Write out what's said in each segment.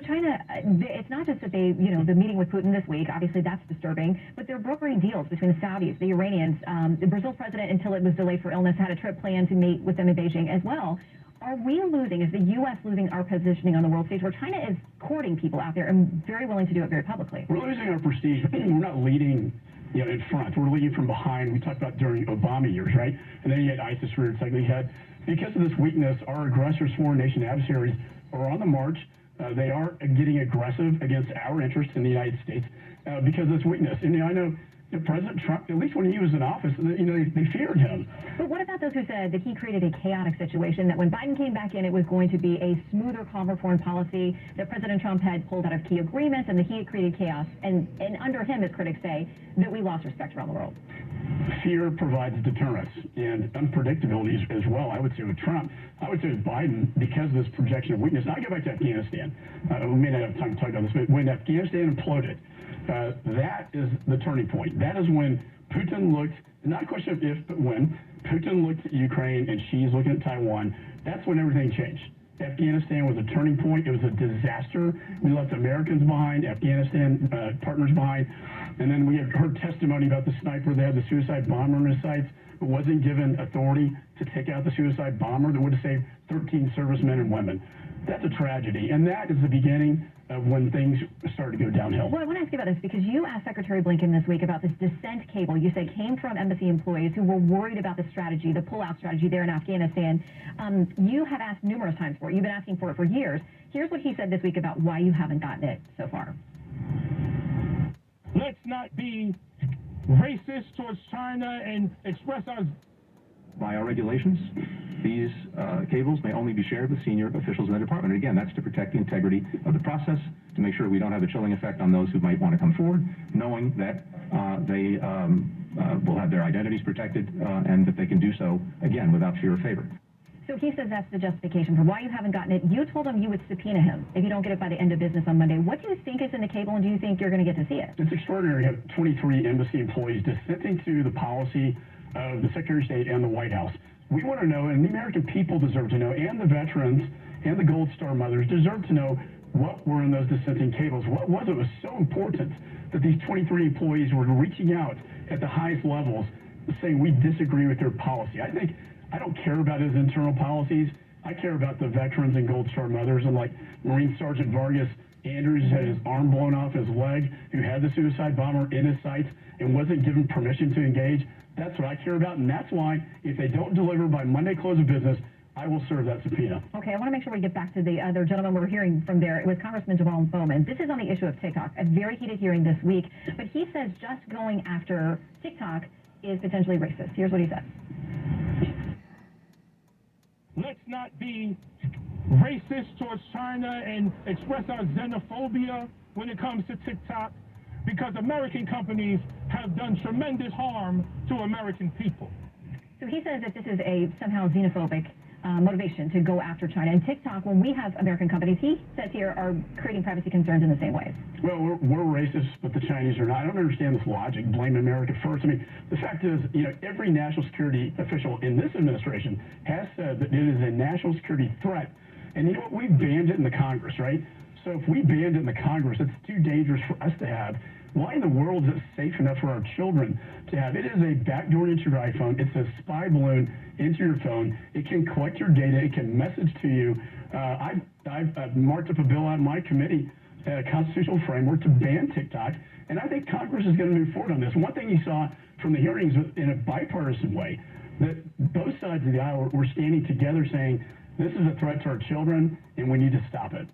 China, it's not just that they, the meeting with Putin this week, obviously that's disturbing, but they're brokering deals between the Saudis, the Iranians. Brazil's president, until it was delayed for illness, had a trip planned to meet with them in Beijing as well. Are we losing, is the U.S. losing our positioning on the world stage where China is courting people out there and very willing to do it very publicly? We're losing our prestige. We're not leading in front. We're leading from behind. We talked about during Obama years, right? And then you had ISIS rear its ugly head. Because of this weakness, our aggressors, foreign nation adversaries, are on the march. They are getting aggressive against our interests in the United States because of this weakness. And I know President Trump, at least when he was in office, they feared him. But what about those who said that he created a chaotic situation, that when Biden came back in, it was going to be a smoother, calmer foreign policy, that President Trump had pulled out of key agreements, and that he had created chaos, and under him, as critics say, that we lost respect around the world? Fear provides deterrence and unpredictability as well. I would say with Trump, I would say with Biden, because of this projection of weakness. And I go back to Afghanistan. We may not have time to talk about this, but when Afghanistan imploded, that is the turning point. That is when Putin looked, not a question of if, but when, Putin looked at Ukraine and Xi's looking at Taiwan. That's when everything changed. Afghanistan was a turning point. It was a disaster. We left Americans behind, Afghanistan partners behind. And then we had heard testimony about the sniper that had the suicide bomber in his sights, but wasn't given authority to take out the suicide bomber that would have saved 13 servicemen and women. That's a tragedy. And that is the beginning of when things started to go downhill. Well, I want to ask you about this because you asked Secretary Blinken this week about this dissent cable you said came from embassy employees who were worried about the strategy, the pull-out strategy there in Afghanistan. You have asked numerous times for it. You've been asking for it for years. Here's what he said this week about why you haven't gotten it so far. Let's not be racist towards China and express our... By our regulations, these cables may only be shared with senior officials in the department. And again, that's to protect the integrity of the process, to make sure we don't have a chilling effect on those who might want to come forward, knowing that they will have their identities protected and that they can do so, again, without fear or favor. So he says that's the justification for why you haven't gotten it. You told him you would subpoena him if you don't get it by the end of business on Monday. What do you think is in the cable, and do you think you're going to get to see it? It's extraordinary to have 23 embassy employees dissenting to the policy of the Secretary of State and the White House. We want to know, and the American people deserve to know, and the veterans and the Gold Star mothers deserve to know what were in those dissenting cables. What was it was so important that these 23 employees were reaching out at the highest levels saying we disagree with their policy? I don't care about his internal policies. I care about the veterans and Gold Star mothers, and like Marine Sergeant Vargas Andrews had his arm blown off his leg, who had the suicide bomber in his sights and wasn't given permission to engage. That's what I care about, and that's why if they don't deliver by Monday close of business, I will serve that subpoena. Okay, I want to make sure we get back to the other gentleman we're hearing from there. It was Congressman Jamal Bowman. This is on the issue of TikTok, a very heated hearing this week, but he says just going after TikTok is potentially racist. Here's what he said. Let's not be racist towards China and express our xenophobia when it comes to TikTok, because American companies have done tremendous harm to American people. So he says that this is a somehow xenophobic motivation to go after China. And TikTok, when we have American companies, he says here, are creating privacy concerns in the same ways. Well, we're racist, but the Chinese are not. I don't understand this logic, blame America first. I mean, the fact is, every national security official in this administration has said that it is a national security threat. And you know what? We banned it in the Congress, right? So if we banned it in the Congress, it's too dangerous for us to have. Why in the world is it safe enough for our children to have? It is a backdoor into your iPhone. It's a spy balloon into your phone. It can collect your data. It can message to you. I've marked up a bill out in my committee, a constitutional framework to ban TikTok, and I think Congress is going to move forward on this. One thing you saw from the hearings in a bipartisan way, that both sides of the aisle were standing together saying, this is a threat to our children, and we need to stop it.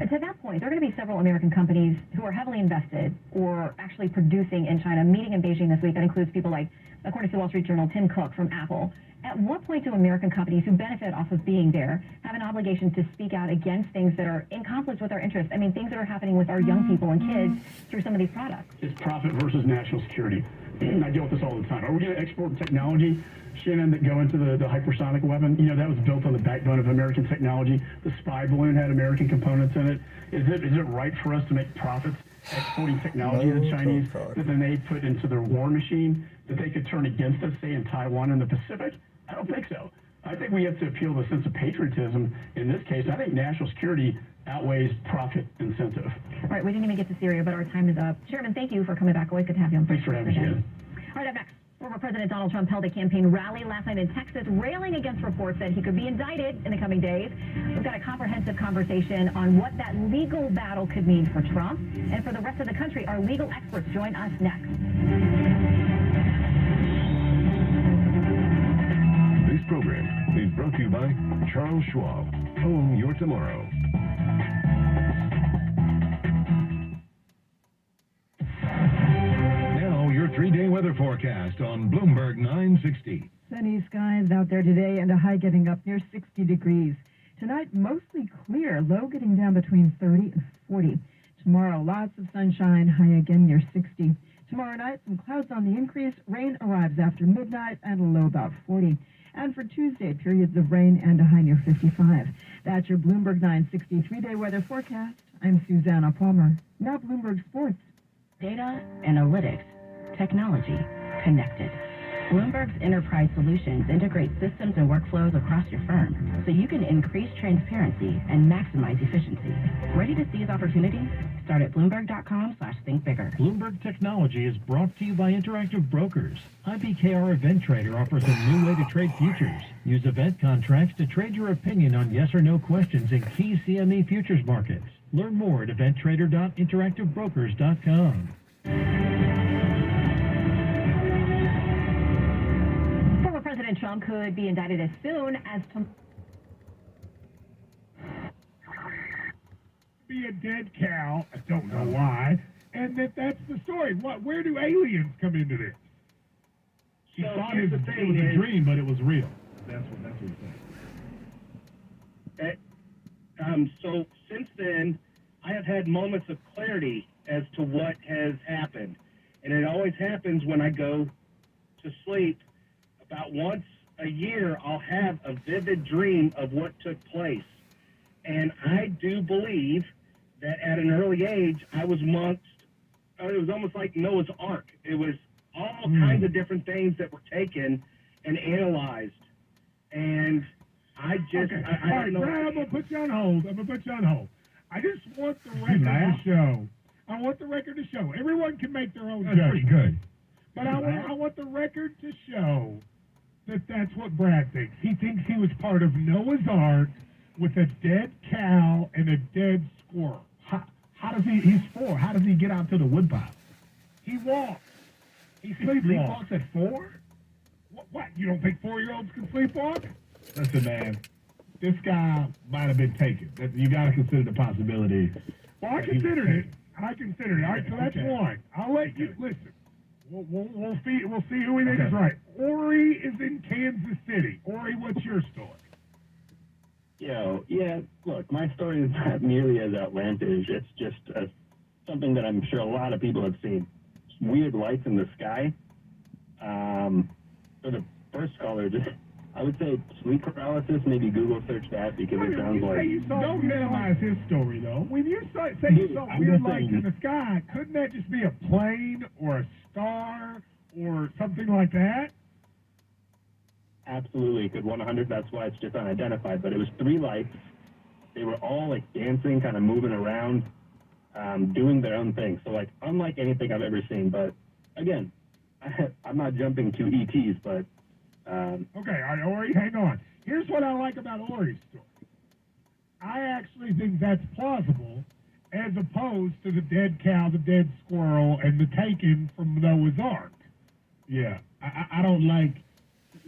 And to that point, there are going to be several American companies who are heavily invested or actually producing in China, meeting in Beijing this week. That includes people like, according to the Wall Street Journal, Tim Cook from Apple. At what point do American companies who benefit off of being there have an obligation to speak out against things that are in conflict with our interests? I mean, things that are happening with our young people and kids through some of these products. It's profit versus national security. I deal with this all the time. Are we going to export technology, Shannon, that go into the hypersonic weapon? That was built on the backbone of American technology. The spy balloon had American components in it. Is it right for us to make profits exporting technology to the Chinese that then they put into their war machine that they could turn against us, say, in Taiwan and the Pacific? I don't think so. I think we have to appeal to a sense of patriotism in this case. I think national security outweighs profit incentive. All right, we didn't even get to Syria, but our time is up. Chairman, thank you for coming back. Always good to have you on. Thanks for having me, Shannon. All right, up next. Former President Donald Trump held a campaign rally last night in Texas, railing against reports that he could be indicted in the coming days. We've got a comprehensive conversation on what that legal battle could mean for Trump and for the rest of the country. Our legal experts join us next. This program is brought to you by Charles Schwab. Own your tomorrow. Now, your 3-day weather forecast on Bloomberg 960. Sunny skies out there today and a high getting up near 60 degrees. Tonight, mostly clear, low getting down between 30 and 40. Tomorrow, lots of sunshine, high again near 60. Tomorrow night, some clouds on the increase. Rain arrives after midnight and a low about 40. And for Tuesday, periods of rain and a high near 55. That's your Bloomberg 960 3-day weather forecast. I'm Susanna Palmer. Now Bloomberg Sports. Data, analytics, technology, connected. Bloomberg's enterprise solutions integrate systems and workflows across your firm so you can increase transparency and maximize efficiency. Ready to seize opportunities? Start at Bloomberg.com/thinkbigger. Bloomberg Technology is brought to you by Interactive Brokers. IBKR Event Trader offers a new way to trade futures. Use event contracts to trade your opinion on yes or no questions in key CME futures markets. Learn more at eventtrader.interactivebrokers.com. Former President Trump could be indicted as soon as Be a dead cow. I don't know why. And that's the story. Where do aliens come into this? He thought it was a dream, but it was real. That's what he's saying. So since then, I have had moments of clarity as to what has happened. And it always happens when I go to sleep. About once a year, I'll have a vivid dream of what took place. And I do believe that at an early age, I was it was almost like Noah's Ark. It was all kinds of different things that were taken and analyzed. And I just, Okay. I don't know. Brad, I'm going to put you on hold. I just want the record to show. I want the record to show. Everyone can make their own judgment. Pretty good. But I want the record to show that that's what Brad thinks. He thinks he was part of Noah's Ark with a dead cow and a dead squirrel. How does he's 4. How does he get out to the woodpile? He walks. He sleepwalks at 4? What? You don't think 4-year-olds can sleepwalk? Listen, man, this guy might have been taken. You got to consider the possibility. Well, I considered it. All right, so that's one. I'll let you listen. We'll see who we think is right. Ori is in Kansas City. Ori, what's your story? Yeah, look, my story is not nearly as outlandish. It's just something that I'm sure a lot of people have seen. Weird lights in the sky. For the first caller, I would say sleep paralysis. Maybe Google search that because it sounds like... Don't minimize his story, though. When you say you saw weird lights in the sky, couldn't that just be a plane or a star or something like that? Absolutely, could 100. That's why it's just unidentified. But it was 3 lights. They were all like dancing, kind of moving around, doing their own thing. So like unlike anything I've ever seen. But again, I'm not jumping to ETs, but okay, all right, Ori, hang on. Here's what I like about Ori's story. I actually think that's plausible, as opposed to the dead cow, the dead squirrel, and the taken from Noah's Ark. Yeah, I don't like.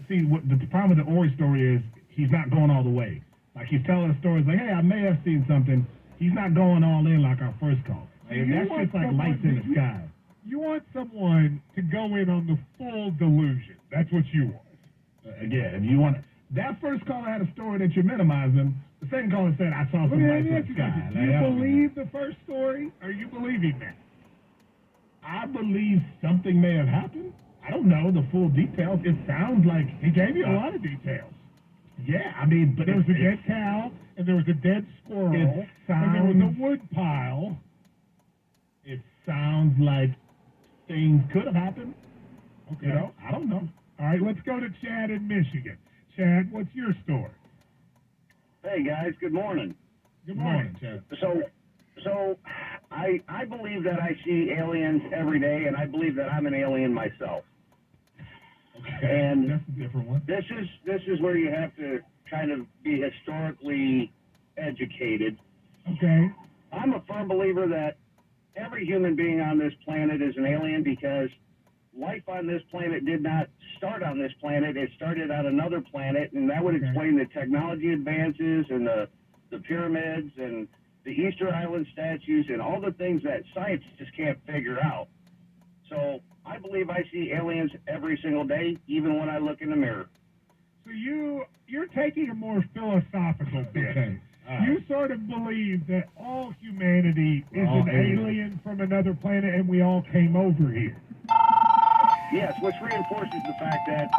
See, what the problem with the Ori story is, he's not going all the way. Like, he's telling us stories like, hey, I may have seen something. He's not going all in like our first call. Like, that's just like lights in the sky. You want someone to go in on the full delusion. That's what you want. Again, if you want that first caller had a story that you're minimizing. The second caller said, I saw some lights in the sky. Do you believe the first story? Or are you believing that? I believe something may have happened. I don't know the full details. It sounds like he gave you a lot of details. Yeah, I mean, but there was a dead cow, and there was a dead squirrel, and there was a wood pile. It sounds like things could have happened. Okay. You know, I don't know. All right, let's go to Chad in Michigan. Chad, what's your story? Hey, guys, good morning. Good morning, Chad. So I believe that I see aliens every day, and I believe that I'm an alien myself. Okay, And that's a different one. this is where you have to kind of be historically educated. Okay. I'm a firm believer that every human being on this planet is an alien because life on this planet did not start on this planet. It started on another planet, and that would explain the technology advances and the pyramids and the Easter Island statues and all the things that science just can't figure out. So I believe I see aliens every single day, even when I look in the mirror. So you're taking a more philosophical bit. Okay. You sort of believe that all humanity is an alien from another planet and we all came over here. Yes, which reinforces the fact that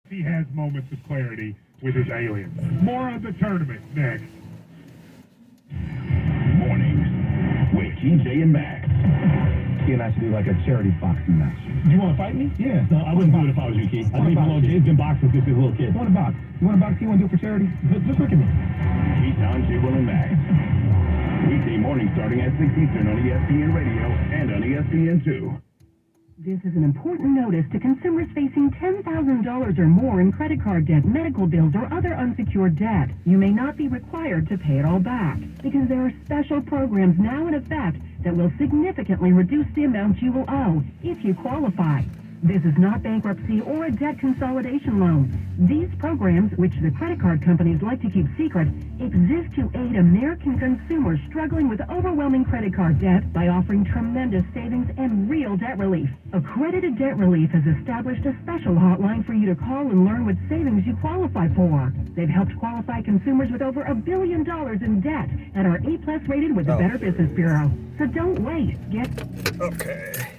He has moments of clarity with his aliens. More on the tournament next. Mornings with TJ and Max. He and I should do like a charity boxing match. You want to fight me? Yeah. No, I wouldn't do it if I was you, Keith. I think Jay's been boxing since he was a little kid. You want to box? You want to box? You want to do it for charity? Just look at me. Keith, Tom, Table, and Max. Weekday morning starting at 6 Eastern on ESPN Radio and on ESPN2. This is an important notice to consumers facing $10,000 or more in credit card debt, medical bills, or other unsecured debt. You may not be required to pay it all back because there are special programs now in effect that will significantly reduce the amount you will owe if you qualify. This is not bankruptcy or a debt consolidation loan. These programs, which the credit card companies like to keep secret, exist to aid American consumers struggling with overwhelming credit card debt by offering tremendous savings and real debt relief. Accredited Debt Relief has established a special hotline for you to call and learn what savings you qualify for. They've helped qualify consumers with over $1 billion in debt and are A+ rated with the Better Business Bureau. So don't wait. Okay.